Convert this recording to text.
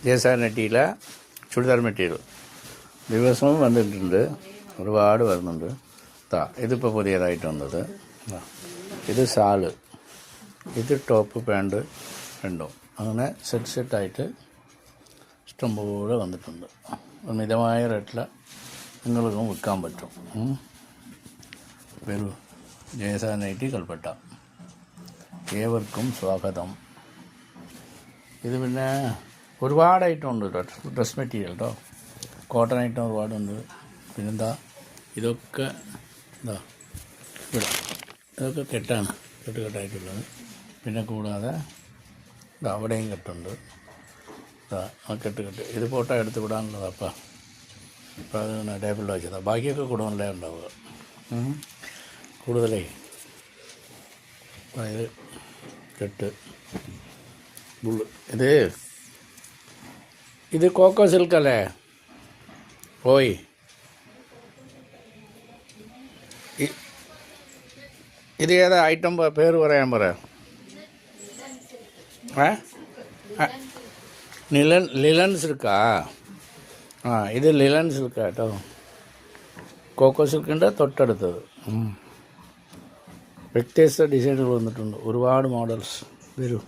ജയസാനറ്റിയിലെ churidar material ദിവസവും വന്നിട്ടുണ്ട്, ഒരുപാട് വരുന്നുണ്ട്. ഇതിപ്പോൾ പുതിയതായിട്ട് വന്നത്. ഇത് ഷാള്, ഇത് ടോപ്പ് പാൻറ് രണ്ടും അങ്ങനെ സെറ്റായിട്ട് ഇഷ്ടംപോലെ വന്നിട്ടുണ്ട്. മിതമായ റേറ്റിൽ നിങ്ങൾക്കും വിൽക്കാൻ പറ്റും. വരൂ, ജയസാനൈറ്റി കൽപ്പറ്റ, ഏവർക്കും സ്വാഗതം. ഇത് പിന്നെ ഒരുപാട് ഐറ്റം ഉണ്ട് കേട്ടോ, ഡ്രസ് മെറ്റീരിയൽ കേട്ടോ, കോട്ടൺ ഐറ്റം ഒരുപാടുണ്ട്. പിന്നെന്താ ഇതൊക്കെ എന്താ ഇവിടെ ഇതൊക്കെ കെട്ടാണ്, കെട്ടായിട്ടുള്ളത്. പിന്നെ കൂടാതെ അവിടെയും കെട്ടുണ്ട്. ആ കെട്ട് ഇത് ഫോട്ടോ എടുത്ത് വിടാനുള്ളതാണ്. അപ്പോൾ അത് ടേബിളിൽ വെച്ചതാണ്. ബാക്കിയൊക്കെ കുടമല്ലേ ഉണ്ടാവുക കൂടുതലേ. അതായത് കെട്ട് ഇത് കോക്കോ സിൽക്കല്ലേ പോയി. ഇത് ഏതാ ഐറ്റം പേര് പറയാൻ പറയാം. ലിലൻ സിൽക്കാ? ഇത് ലിലൻ സിൽക്കാ കേട്ടോ. കോക്കോ സിൽക്കിൻ്റെ തൊട്ടടുത്തത്. വ്യത്യസ്ത ഡിസൈനുകൾ വന്നിട്ടുണ്ട്, ഒരുപാട് മോഡൽസ്. വരൂ.